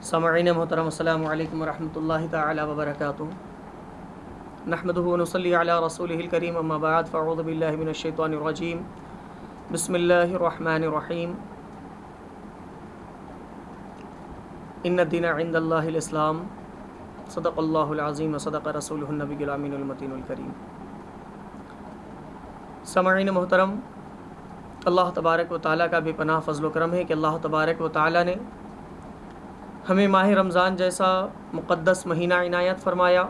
سامعین محترم، السلام علیکم ورحمۃ اللہ تعالی وبرکاتہ۔ نحمدہ ونصلی علی رسولہ الکریم، اما بعد فاعوذ باللہ من الشیطان الرجیم، بسم اللہ الرحمن الرحیم۔ ان الدین عند اللہ الاسلام، صدق اللہ العظیم وصدق رسولہ النبی الامین المتین الکریم۔ سامعین محترم، اللہ تبارک و تعالیٰ کا بے پناہ فضل و کرم ہے کہ اللہ تبارک و تعالیٰ نے ہمیں ماہ رمضان جیسا مقدس مہینہ عنایت فرمایا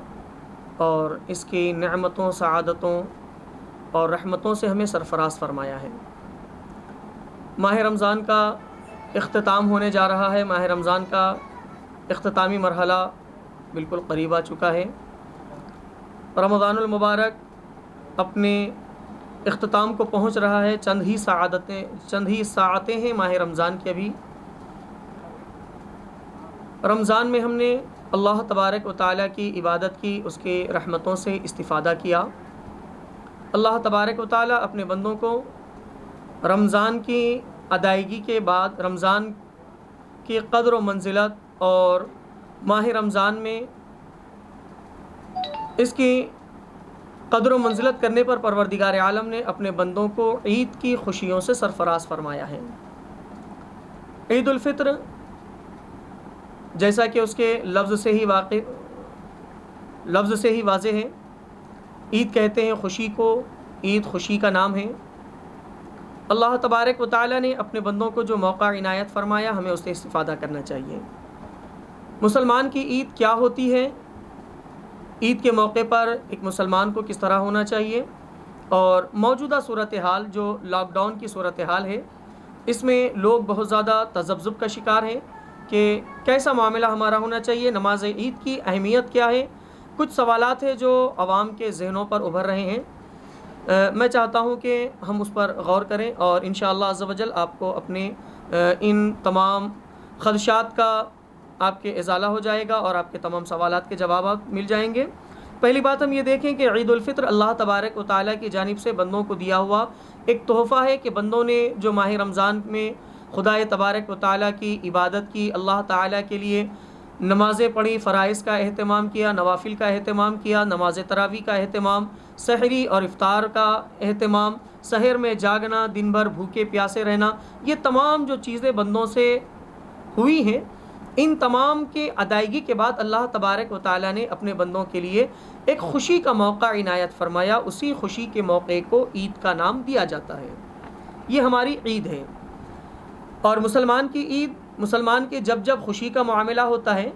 اور اس کی نعمتوں، سعادتوں اور رحمتوں سے ہمیں سرفراز فرمایا ہے۔ ماہ رمضان کا اختتام ہونے جا رہا ہے۔ ماہ رمضان کا اختتامی مرحلہ بالکل قریب آ چکا ہے۔ رمضان المبارک اپنے اختتام کو پہنچ رہا ہے۔ چند ہی ساعتیں ہیں ماہ رمضان کی ابھی۔ رمضان میں ہم نے اللہ تبارک و تعالیٰ کی عبادت کی، اس کے رحمتوں سے استفادہ کیا۔ اللہ تبارک و تعالیٰ اپنے بندوں کو رمضان کی ادائیگی کے بعد رمضان کی قدر و منزلت اور ماہ رمضان میں اس کی قدر و منزلت کرنے پر پروردگار عالم نے اپنے بندوں کو عید کی خوشیوں سے سرفراز فرمایا ہے۔ عید الفطر جیسا کہ اس کے لفظ سے ہی واضح ہے، عید کہتے ہیں خوشی کو، عید خوشی کا نام ہے۔ اللہ تبارک و تعالیٰ نے اپنے بندوں کو جو موقع عنایت فرمایا، ہمیں اس سے استفادہ کرنا چاہیے۔ مسلمان کی عید کیا ہوتی ہے، عید کے موقع پر ایک مسلمان کو کس طرح ہونا چاہیے، اور موجودہ صورتحال جو لاک ڈاؤن کی صورتحال ہے، اس میں لوگ بہت زیادہ تذبذب کا شکار ہیں کہ کیسا معاملہ ہمارا ہونا چاہیے، نماز عید کی اہمیت کیا ہے۔ کچھ سوالات ہیں جو عوام کے ذہنوں پر ابھر رہے ہیں۔ میں چاہتا ہوں کہ ہم اس پر غور کریں اور انشاءاللہ عز و جل آپ کو اپنے ان تمام خدشات کا آپ کے ازالہ ہو جائے گا اور آپ کے تمام سوالات کے جوابات مل جائیں گے۔ پہلی بات ہم یہ دیکھیں کہ عید الفطر اللہ تبارک و تعالیٰ کی جانب سے بندوں کو دیا ہوا ایک تحفہ ہے کہ بندوں نے جو ماہ رمضان میں خدائے تبارک و تعالیٰ کی عبادت کی، اللہ تعالیٰ کے لیے نمازیں پڑھی، فرائض کا اہتمام کیا، نوافل کا اہتمام کیا، نماز تراویح کا اہتمام، سحری اور افطار کا اہتمام، سحر میں جاگنا، دن بھر بھوکے پیاسے رہنا، یہ تمام جو چیزیں بندوں سے ہوئی ہیں، ان تمام کے ادائیگی کے بعد اللہ تبارک و تعالیٰ نے اپنے بندوں کے لیے ایک خوشی کا موقع عنایت فرمایا۔ اسی خوشی کے موقع کو عید کا نام دیا جاتا ہے۔ یہ ہماری عید ہے، اور مسلمان کی عید، مسلمان کے جب خوشی کا معاملہ ہوتا ہے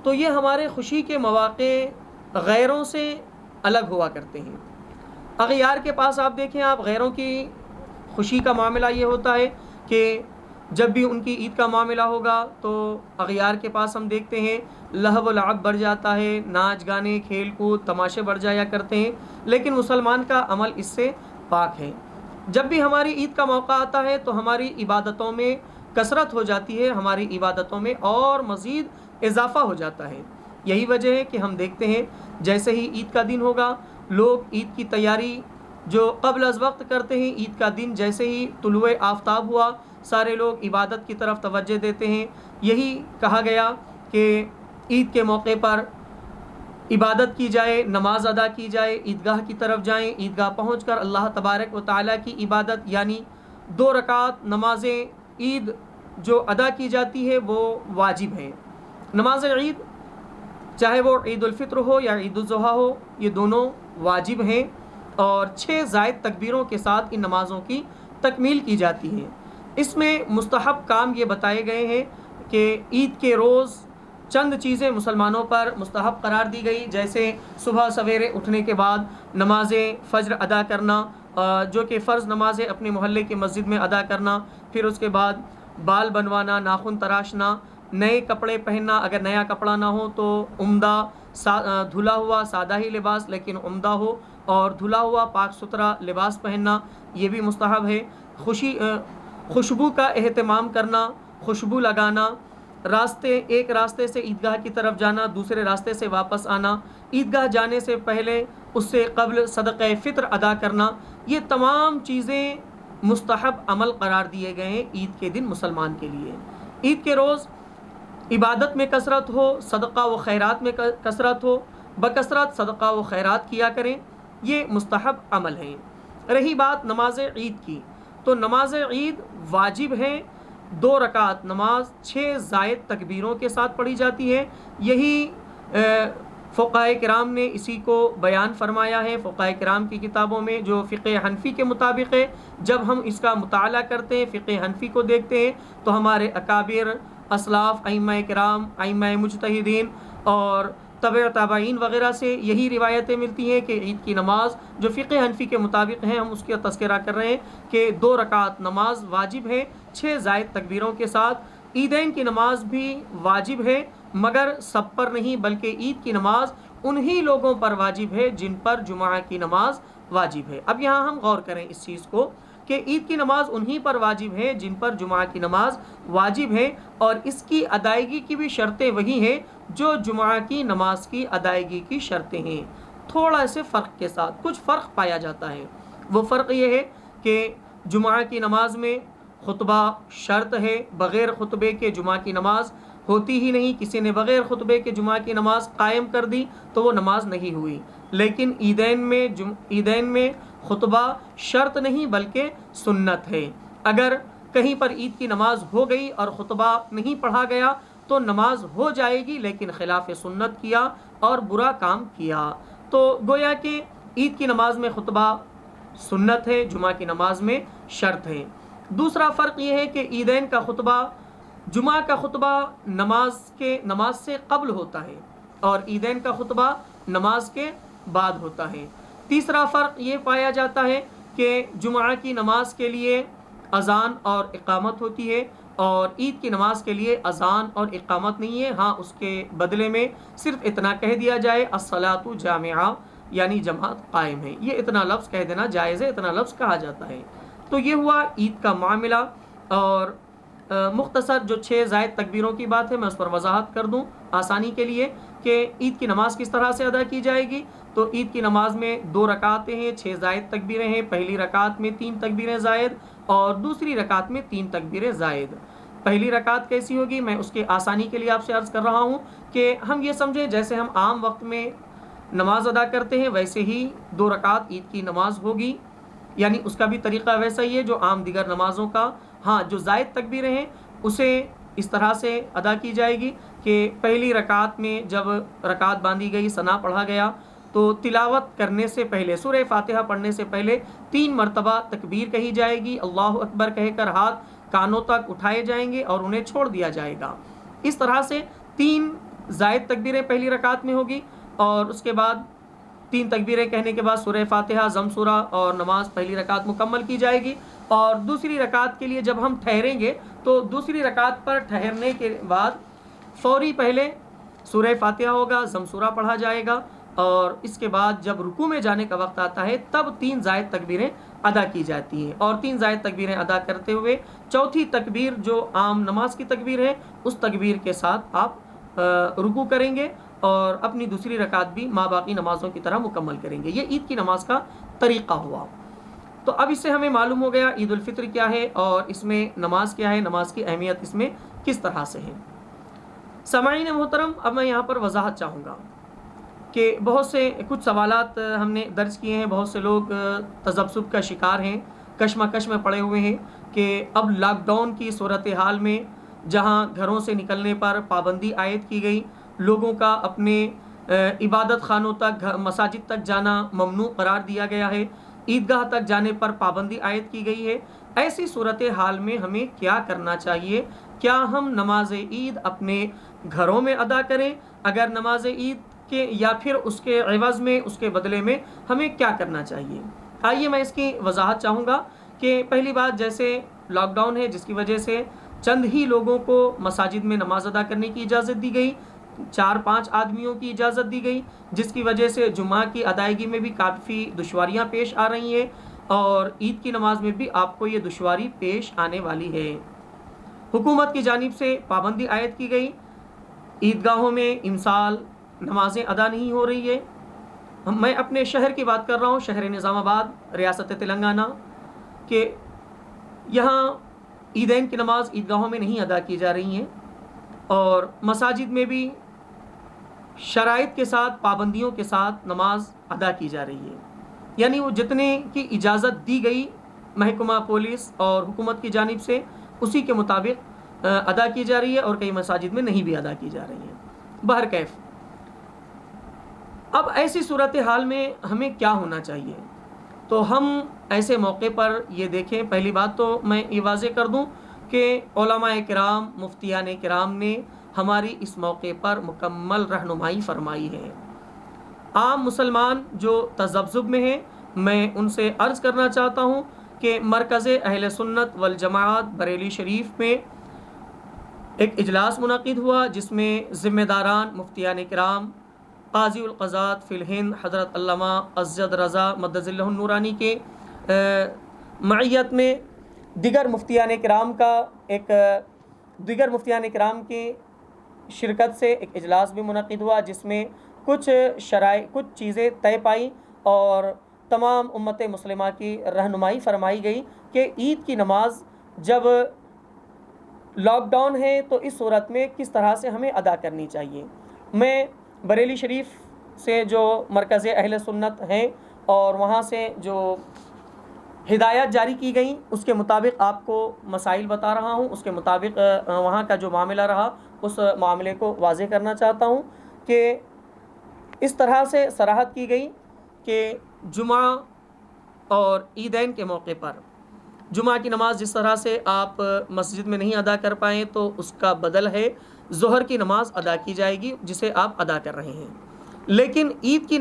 تو یہ ہمارے خوشی کے مواقع غیروں سے الگ ہوا کرتے ہیں۔ اغیار کے پاس آپ دیکھیں، آپ غیروں کی خوشی کا معاملہ یہ ہوتا ہے کہ جب بھی ان کی عید کا معاملہ ہوگا تو اغیار کے پاس ہم دیکھتے ہیں لہو و لعب بڑھ جاتا ہے، ناچ گانے، کھیل کود، تماشے بڑھ جایا کرتے ہیں، لیکن مسلمان کا عمل اس سے پاک ہے۔ جب بھی ہماری عید کا موقع آتا ہے تو ہماری عبادتوں میں کثرت ہو جاتی ہے، ہماری عبادتوں میں اور مزید اضافہ ہو جاتا ہے۔ یہی وجہ ہے کہ ہم دیکھتے ہیں جیسے ہی عید کا دن ہوگا، لوگ عید کی تیاری جو قبل از وقت کرتے ہیں، عید کا دن جیسے ہی طلوع آفتاب ہوا، سارے لوگ عبادت کی طرف توجہ دیتے ہیں۔ یہی کہا گیا کہ عید کے موقع پر عبادت کی جائے، نماز ادا کی جائے، عیدگاہ کی طرف جائیں، عیدگاہ پہنچ کر اللہ تبارک و تعالیٰ کی عبادت یعنی 2 رکعت نمازیں عید جو ادا کی جاتی ہے وہ واجب ہیں۔ نماز عید چاہے وہ عید الفطر ہو یا عید الاضحیٰ ہو، یہ دونوں واجب ہیں، اور 6 زائد تکبیروں کے ساتھ ان نمازوں کی تکمیل کی جاتی ہے۔ اس میں مستحب کام یہ بتائے گئے ہیں کہ عید کے روز چند چیزیں مسلمانوں پر مستحب قرار دی گئی، جیسے صبح سویرے اٹھنے کے بعد نماز فجر ادا کرنا، جو کہ فرض نماز اپنے محلے کی مسجد میں ادا کرنا، پھر اس کے بعد بال بنوانا، ناخن تراشنا، نئے کپڑے پہننا، اگر نیا کپڑا نہ ہو تو عمدہ دھلا ہوا سادہ ہی لباس لیکن عمدہ ہو، اور دھلا ہوا پاک ستھرا لباس پہننا، یہ بھی مستحب ہے۔ خوشبو کا اہتمام کرنا، خوشبو لگانا، ایک راستے سے عیدگاہ کی طرف جانا، دوسرے راستے سے واپس آنا، عیدگاہ جانے سے پہلے اس سے قبل صدقہ فطر ادا کرنا، یہ تمام چیزیں مستحب عمل قرار دیے گئے ہیں عید کے دن مسلمان کے لیے۔ عید کے روز عبادت میں کثرت ہو، صدقہ و خیرات میں کثرت ہو، بکثرت صدقہ و خیرات کیا کریں، یہ مستحب عمل ہیں۔ رہی بات نماز عید کی، تو نماز عید واجب ہے، 2 رکعت نماز 6 زائد تکبیروں کے ساتھ پڑھی جاتی ہے۔ یہی فقہائے کرام نے اسی کو بیان فرمایا ہے فقہائے کرام کی کتابوں میں، جو فقہ حنفی کے مطابق ہے۔ جب ہم اس کا مطالعہ کرتے ہیں، فقہ حنفی کو دیکھتے ہیں، تو ہمارے اکابر، اسلاف، ائمہ کرام، ائمہ مجتہدین اور تبع تابعین وغیرہ سے یہی روایتیں ملتی ہیں کہ عید کی نماز جو فقہ حنفی کے مطابق ہیں، ہم اس کا تذکرہ کر رہے ہیں کہ 2 رکعت نماز واجب ہے 6 زائد تکبیروں کے ساتھ۔ عیدین کی نماز بھی واجب ہے، مگر سب پر نہیں، بلکہ عید کی نماز انہی لوگوں پر واجب ہے جن پر جمعہ کی نماز واجب ہے۔ اب یہاں ہم غور کریں اس چیز کو کہ عید کی نماز انہی پر واجب ہے جن پر جمعہ کی نماز واجب ہے، اور اس کی ادائیگی کی بھی شرطیں وہی ہیں جو جمعہ کی نماز کی ادائیگی کی شرطیں ہیں، تھوڑا سے فرق کے ساتھ کچھ فرق پایا جاتا ہے۔ وہ فرق یہ ہے کہ جمعہ کی نماز میں خطبہ شرط ہے، بغیر خطبے کے جمعہ کی نماز ہوتی ہی نہیں۔ کسی نے بغیر خطبے کے جمعہ کی نماز قائم کر دی تو وہ نماز نہیں ہوئی۔ لیکن عیدین میں خطبہ شرط نہیں بلکہ سنت ہے۔ اگر کہیں پر عید کی نماز ہو گئی اور خطبہ نہیں پڑھا گیا تو نماز ہو جائے گی، لیکن خلاف سنت کیا اور برا کام کیا۔ تو گویا کہ عید کی نماز میں خطبہ سنت ہے، جمعہ کی نماز میں شرط ہے۔ دوسرا فرق یہ ہے کہ عیدین کا خطبہ، جمعہ کا خطبہ نماز سے قبل ہوتا ہے اور عیدین کا خطبہ نماز کے بعد ہوتا ہے۔ تیسرا فرق یہ پایا جاتا ہے کہ جمعہ کی نماز کے لیے اذان اور اقامت ہوتی ہے، اور عید کی نماز کے لیے اذان اور اقامت نہیں ہے۔ ہاں، اس کے بدلے میں صرف اتنا کہہ دیا جائے الصلاۃ جامعہ، یعنی جماعت قائم ہے، یہ اتنا لفظ کہہ دینا جائز ہے، اتنا لفظ کہا جاتا ہے۔ تو یہ ہوا عید کا معاملہ، اور مختصر جو 6 زائد تکبیروں کی بات ہے میں اس پر وضاحت کر دوں آسانی کے لیے کہ عید کی نماز کس طرح سے ادا کی جائے گی۔ تو عید کی نماز میں 2 رکعتیں ہیں، 6 زائد تکبیریں ہیں۔ پہلی رکعت میں 3 تکبیریں زائد اور دوسری رکعت میں 3 تکبیریں زائد۔ پہلی رکعت کیسی ہوگی، میں اس کے آسانی کے لیے آپ سے عرض کر رہا ہوں کہ ہم یہ سمجھیں جیسے ہم عام وقت میں نماز ادا کرتے ہیں ویسے ہی 2 رکعت عید کی نماز ہوگی، یعنی اس کا بھی طریقہ ویسا ہی ہے جو عام دیگر نمازوں کا۔ ہاں، جو زائد تکبیریں ہیں اسے اس طرح سے ادا کی جائے گی کہ پہلی رکعت میں جب رکعت باندھی گئی، ثنا پڑھا گیا، تو تلاوت کرنے سے پہلے، سورہ فاتحہ پڑھنے سے پہلے 3 مرتبہ تکبیر کہی جائے گی، اللہ اکبر کہہ کر ہاتھ کانوں تک اٹھائے جائیں گے اور انہیں چھوڑ دیا جائے گا۔ اس طرح سے 3 زائد تکبیریں پہلی رکعت میں ہوگی، اور اس کے بعد 3 تکبیریں کہنے کے بعد سورہ فاتحہ، ضم سورہ اور نماز پہلی رکعت مکمل کی جائے گی۔ اور دوسری رکعت کے لیے جب ہم ٹھہریں گے تو دوسری رکعت پر ٹھہرنے کے بعد فوری پہلے سورہ فاتحہ ہوگا، ضم سورہ پڑھا جائے گا، اور اس کے بعد جب رکوع میں جانے کا وقت آتا ہے تب 3 زائد تکبیریں ادا کی جاتی ہیں، اور 3 زائد تکبیریں ادا کرتے ہوئے چوتھی تکبیر جو عام نماز کی تکبیر ہے اس تکبیر کے ساتھ آپ رکوع کریں گے اور اپنی دوسری رکعت بھی ماں باقی نمازوں کی طرح مکمل کریں گے۔ یہ عید کی نماز کا طریقہ ہوا۔ تو اب اس سے ہمیں معلوم ہو گیا عید الفطر کیا ہے اور اس میں نماز کیا ہے، نماز کی اہمیت اس میں کس طرح سے ہے۔ سامعین محترم، اب میں یہاں پر وضاحت چاہوں گا کہ بہت سے کچھ سوالات ہم نے درج کیے ہیں، بہت سے لوگ تذبذب کا شکار ہیں، کشمکش میں پڑے ہوئے ہیں کہ اب لاک ڈاؤن کی صورتحال میں جہاں گھروں سے نکلنے پر پابندی عائد کی گئی، لوگوں کا اپنے عبادت خانوں تک، مساجد تک جانا ممنوع قرار دیا گیا ہے، عیدگاہ تک جانے پر پابندی عائد کی گئی ہے، ایسی صورتحال میں ہمیں کیا کرنا چاہیے؟ کیا ہم نماز عید اپنے گھروں میں ادا کریں؟ اگر نماز عید کے یا پھر اس کے عوض میں، اس کے بدلے میں ہمیں کیا کرنا چاہیے؟ آئیے میں اس کی وضاحت چاہوں گا کہ پہلی بات، جیسے لاک ڈاؤن ہے جس کی وجہ سے چند ہی لوگوں کو مساجد میں نماز ادا کرنے کی اجازت دی گئی، 4-5 آدمیوں کی اجازت دی گئی، جس کی وجہ سے جمعہ کی ادائیگی میں بھی کافی دشواریاں پیش آ رہی ہیں، اور عید کی نماز میں بھی آپ کو یہ دشواری پیش آنے والی ہے۔ حکومت کی جانب سے پابندی عائد کی گئی، عیدگاہوں میں امسال نمازیں ادا نہیں ہو رہی ہے۔ میں اپنے شہر کی بات کر رہا ہوں، شہر نظام آباد، ریاست تلنگانہ، کہ یہاں عیدین کی نماز عیدگاہوں میں نہیں ادا کی جا رہی ہیں، اور مساجد میں بھی شرائط کے ساتھ، پابندیوں کے ساتھ نماز ادا کی جا رہی ہے، یعنی وہ جتنے کی اجازت دی گئی محکمہ پولیس اور حکومت کی جانب سے اسی کے مطابق ادا کی جا رہی ہے، اور کئی مساجد میں نہیں بھی ادا کی جا رہی ہے۔ بہرکیف اب ایسی صورتحال میں ہمیں کیا ہونا چاہیے؟ تو ہم ایسے موقع پر یہ دیکھیں، پہلی بات تو میں یہ واضح کر دوں کہ علماء کرام، مفتیان کرام نے ہماری اس موقع پر مکمل رہنمائی فرمائی ہے۔ عام مسلمان جو تذبذب میں ہیں، میں ان سے عرض کرنا چاہتا ہوں کہ مرکز اہل سنت والجماعت بریلی شریف میں ایک اجلاس منعقد ہوا، جس میں ذمہ داران مفتیان کرام، قاضی القضات فی الہند حضرت علامہ ازد رضا مدظ اللہ النورانی کے معیت میں دیگر مفتیان کرام کی شرکت سے ایک اجلاس بھی منعقد ہوا، جس میں کچھ چیزیں طے پائی اور تمام امت مسلمہ کی رہنمائی فرمائی گئی کہ عید کی نماز جب لاک ڈاؤن ہے تو اس صورت میں کس طرح سے ہمیں ادا کرنی چاہیے۔ میں بریلی شریف سے جو مرکز اہل سنت ہیں اور وہاں سے جو ہدایات جاری کی گئیں اس کے مطابق آپ کو مسائل بتا رہا ہوں، اس کے مطابق وہاں کا جو معاملہ رہا اس معاملے کو واضح کرنا چاہتا ہوں کہ اس طرح سے صراحت کی گئی کہ جمعہ اور عیدین کے موقع پر جمعہ کی نماز جس طرح سے آپ مسجد میں نہیں ادا کر پائیں تو اس کا بدل ہے ظہر کی نماز ادا کی جائے گی جسے آپ ادا کر رہے ہیں، لیکن عید کی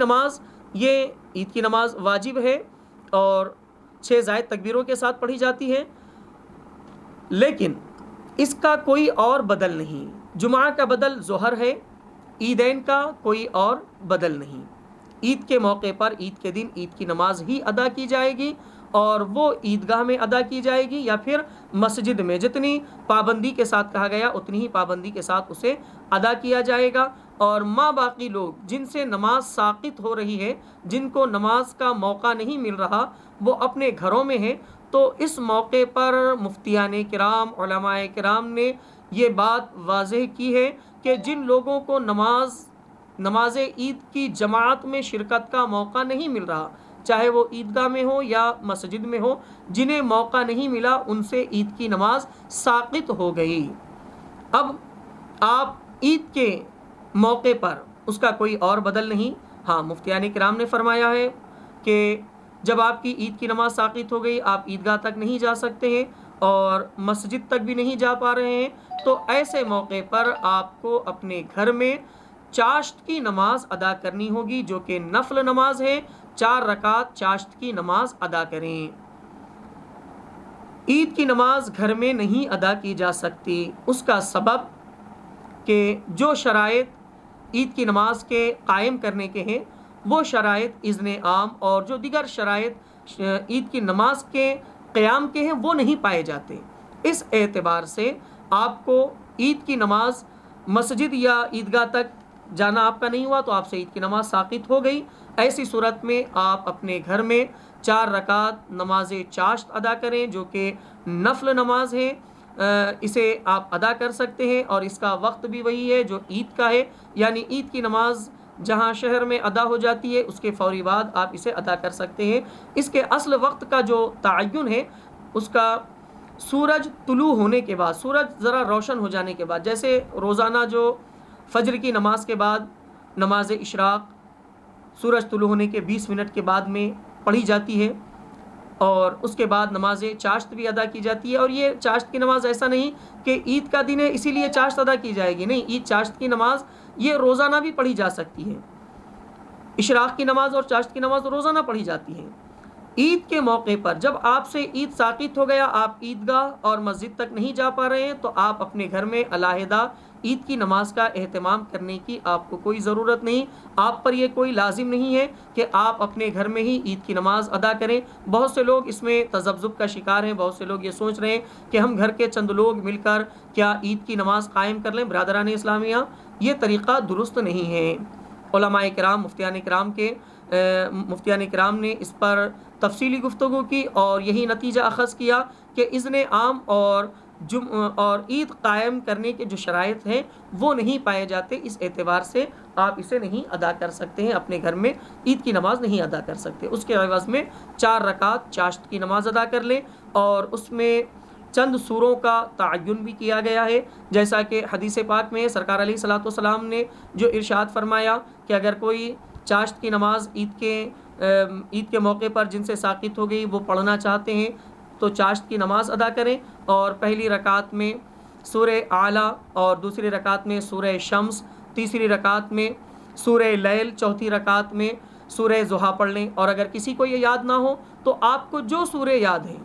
نماز واجب ہے اور 6 زائد تکبیروں کے ساتھ پڑھی جاتی ہے، لیکن اس کا کوئی اور بدل نہیں۔ جمعہ کا بدل ظہر ہے، عیدین کا کوئی اور بدل نہیں۔ عید کے موقع پر عید کے دن عید کی نماز ہی ادا کی جائے گی، اور وہ عیدگاہ میں ادا کی جائے گی یا پھر مسجد میں، جتنی پابندی کے ساتھ کہا گیا اتنی ہی پابندی کے ساتھ اسے ادا کیا جائے گا۔ اور ماں باقی لوگ جن سے نماز ساقط ہو رہی ہے، جن کو نماز کا موقع نہیں مل رہا، وہ اپنے گھروں میں ہیں، تو اس موقع پر مفتیان کرام، علماء کرام نے یہ بات واضح کی ہے کہ جن لوگوں کو نماز عید کی جماعت میں شرکت کا موقع نہیں مل رہا، چاہے وہ عیدگاہ میں ہو یا مسجد میں ہو، جنہیں موقع نہیں ملا ان سے عید کی نماز ساقط ہو گئی۔ اب آپ عید کے موقع پر اس کا کوئی اور بدل نہیں۔ ہاں، مفتیان کرام نے فرمایا ہے کہ جب آپ کی عید کی نماز ساقط ہو گئی، آپ عیدگاہ تک نہیں جا سکتے ہیں اور مسجد تک بھی نہیں جا پا رہے ہیں، تو ایسے موقع پر آپ کو اپنے گھر میں چاشت کی نماز ادا کرنی ہوگی، جو کہ نفل نماز ہے۔ 4 رکعت چاشت کی نماز ادا کریں۔ عید کی نماز گھر میں نہیں ادا کی جا سکتی، اس کا سبب کہ جو شرائط عید کی نماز کے قائم کرنے کے ہیں وہ شرائط اذن عام اور جو دیگر شرائط عید کی نماز کے قیام کے ہیں وہ نہیں پائے جاتے۔ اس اعتبار سے آپ کو عید کی نماز مسجد یا عیدگاہ تک جانا آپ کا نہیں ہوا تو آپ سے عید کی نماز ساقط ہو گئی۔ ایسی صورت میں آپ اپنے گھر میں 4 رکعت نماز چاشت ادا کریں، جو کہ نفل نماز ہے، اسے آپ ادا کر سکتے ہیں، اور اس کا وقت بھی وہی ہے جو عید کا ہے، یعنی عید کی نماز جہاں شہر میں ادا ہو جاتی ہے اس کے فوری بعد آپ اسے ادا کر سکتے ہیں۔ اس کے اصل وقت کا جو تعین ہے اس کا سورج طلوع ہونے کے بعد، سورج ذرا روشن ہو جانے کے بعد، جیسے روزانہ جو فجر کی نماز کے بعد نماز اشراق سورج طلوع ہونے کے 20 منٹ کے بعد میں پڑھی جاتی ہے، اور اس کے بعد نماز چاشت بھی ادا کی جاتی ہے۔ اور یہ چاشت کی نماز ایسا نہیں کہ عید کا دن ہے اسی لیے چاشت ادا کی جائے گی، نہیں، عید چاشت کی نماز یہ روزانہ بھی پڑھی جا سکتی ہے۔ اشراق کی نماز اور چاشت کی نماز روزانہ پڑھی جاتی ہے۔ عید کے موقع پر جب آپ سے عید ساقط ہو گیا، آپ عیدگاہ اور مسجد تک نہیں جا پا رہے ہیں، تو آپ اپنے گھر میں علیحدہ عید کی نماز کا اہتمام کرنے کی آپ کو کوئی ضرورت نہیں، آپ پر یہ کوئی لازم نہیں ہے کہ آپ اپنے گھر میں ہی عید کی نماز ادا کریں۔ بہت سے لوگ اس میں تذبذب کا شکار ہیں، بہت سے لوگ یہ سوچ رہے ہیں کہ ہم گھر کے چند لوگ مل کر کیا عید کی نماز قائم کر لیں۔ برادران اسلامیہ، یہ طریقہ درست نہیں ہے۔ علماء کرام، مفتیان کرام نے اس پر تفصیلی گفتگو کی اور یہی نتیجہ اخذ کیا کہ اذن عام اور اور عید قائم کرنے کے جو شرائط ہیں وہ نہیں پائے جاتے، اس اعتبار سے آپ اسے نہیں ادا کر سکتے ہیں، اپنے گھر میں عید کی نماز نہیں ادا کر سکتے۔ اس کے عوض میں 4 رکعت چاشت کی نماز ادا کر لیں، اور اس میں چند سوروں کا تعین بھی کیا گیا ہے، جیسا کہ حدیث پاک میں سرکار علیہ الصلوۃ والسلام نے جو ارشاد فرمایا کہ اگر کوئی چاشت کی نماز عید کے موقع پر جن سے ساقط ہو گئی وہ پڑھنا چاہتے ہیں تو چاشت کی نماز ادا کریں، اور پہلی رکعت میں سورہ اعلیٰ، اور دوسری رکعت میں سورہ شمس، تیسری رکعت میں سورہ لیل، چوتھی رکعت میں سورہ ضحیٰ پڑھ لیں۔ اور اگر کسی کو یہ یاد نہ ہو تو آپ کو جو سورہ یاد ہیں،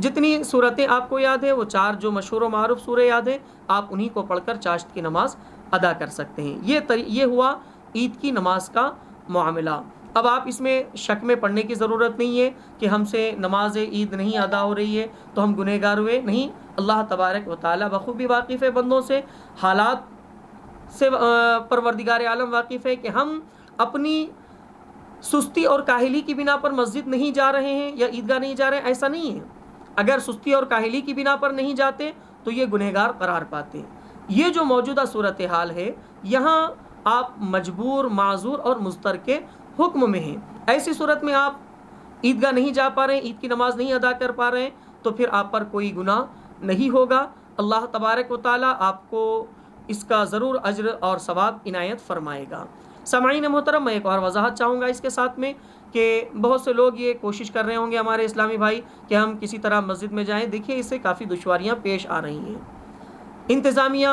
جتنی صورتیں آپ کو یاد ہیں، وہ 4 جو مشہور و معروف سورہ یاد ہیں، آپ انہی کو پڑھ کر چاشت کی نماز ادا کر سکتے ہیں۔ یہ ہوا عید کی نماز کا معاملہ۔ اب آپ اس میں شک میں پڑھنے کی ضرورت نہیں ہے کہ ہم سے نماز عید نہیں ادا ہو رہی ہے تو ہم گنہگار ہوئے، نہیں، اللہ تبارک و تعالیٰ بخوبی واقف ہے بندوں سے، حالات سے پروردگار عالم واقف ہے کہ ہم اپنی سستی اور کاہلی کی بنا پر مسجد نہیں جا رہے ہیں یا عیدگاہ نہیں جا رہے ہیں، ایسا نہیں ہے۔ اگر سستی اور کاہلی کی بنا پر نہیں جاتے تو یہ گنہگار قرار پاتے ہیں۔ یہ جو موجودہ صورتحال ہے، یہاں آپ مجبور، معذور اور مضطر کے حکم میں ہیں۔ ایسی صورت میں آپ عیدگاہ نہیں جا پا رہے ہیں، عید کی نماز نہیں ادا کر پا رہے ہیں، تو پھر آپ پر کوئی گناہ نہیں ہوگا۔ اللہ تبارک و تعالیٰ آپ کو اس کا ضرور اجر اور ثواب عنایت فرمائے گا۔ سامعین محترم، میں ایک اور وضاحت چاہوں گا اس کے ساتھ میں کہ بہت سے لوگ یہ کوشش کر رہے ہوں گے ہمارے اسلامی بھائی کہ ہم کسی طرح مسجد میں جائیں۔ دیکھیے اس سے کافی دشواریاں پیش آ رہی ہیں۔ انتظامیہ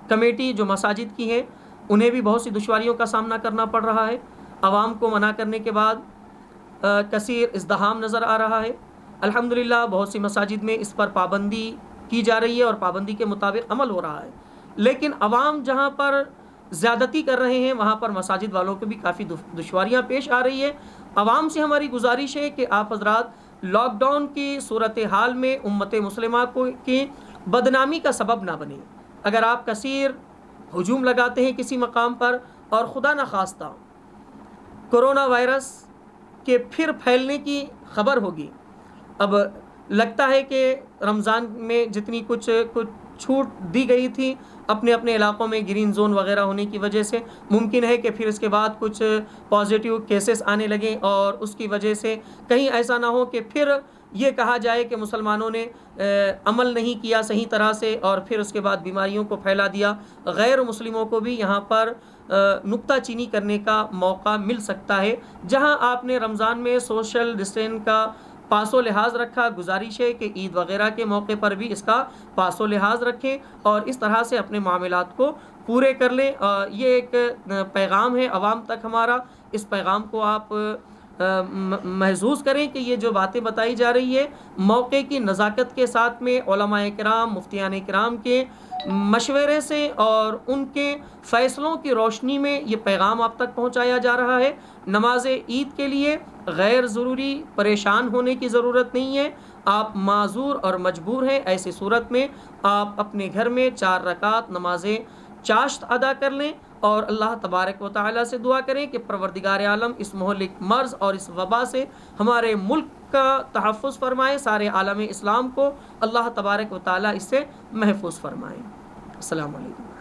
کمیٹی جو مساجد کی ہے، انہیں بھی بہت سی دشواریوں کا سامنا کرنا پڑ رہا ہے۔ عوام کو منع کرنے کے بعد کثیر ازدحام نظر آ رہا ہے۔ الحمدللہ بہت سی مساجد میں اس پر پابندی کی جا رہی ہے اور پابندی کے مطابق عمل ہو رہا ہے، لیکن عوام جہاں پر زیادتی کر رہے ہیں وہاں پر مساجد والوں کو بھی کافی دشواریاں پیش آ رہی ہے۔ عوام سے ہماری گزارش ہے کہ آپ حضرات لاک ڈاؤن کی صورتحال میں امت مسلمہ کی بدنامی کا سبب نہ بنیں۔ اگر آپ کثیر ہجوم لگاتے ہیں کسی مقام پر اور خدا نخواستہ کرونا وائرس کے پھر پھیلنے کی خبر ہوگی، اب لگتا ہے کہ رمضان میں جتنی کچھ چھوٹ دی گئی تھی اپنے اپنے علاقوں میں گرین زون وغیرہ ہونے کی وجہ سے، ممکن ہے کہ پھر اس کے بعد کچھ پازیٹیو کیسز آنے لگیں اور اس کی وجہ سے کہیں ایسا نہ ہو کہ پھر یہ کہا جائے کہ مسلمانوں نے عمل نہیں کیا صحیح طرح سے اور پھر اس کے بعد بیماریوں کو پھیلا دیا۔ غیر مسلموں کو بھی یہاں پر نکتہ چینی کرنے کا موقع مل سکتا ہے۔ جہاں آپ نے رمضان میں سوشل ڈسٹینس کا پاس و لحاظ رکھا، گزارش ہے کہ عید وغیرہ کے موقع پر بھی اس کا پاس و لحاظ رکھیں اور اس طرح سے اپنے معاملات کو پورے کر لیں۔ یہ ایک پیغام ہے عوام تک ہمارا، اس پیغام کو آپ محسوس کریں کہ یہ جو باتیں بتائی جا رہی ہے موقع کی نزاکت کے ساتھ میں علماء کرام، مفتیان کرام کے مشورے سے اور ان کے فیصلوں کی روشنی میں یہ پیغام آپ تک پہنچایا جا رہا ہے۔ نماز عید کے لیے غیر ضروری پریشان ہونے کی ضرورت نہیں ہے۔ آپ معذور اور مجبور ہیں، ایسی صورت میں آپ اپنے گھر میں 4 رکعت نماز چاشت ادا کر لیں اور اللہ تبارک و تعالیٰ سے دعا کریں کہ پروردگار عالم اس مہلک مرض اور اس وبا سے ہمارے ملک کا تحفظ فرمائے، سارے عالم اسلام کو اللہ تبارک و تعالیٰ اس سے محفوظ فرمائے۔ السلام علیکم۔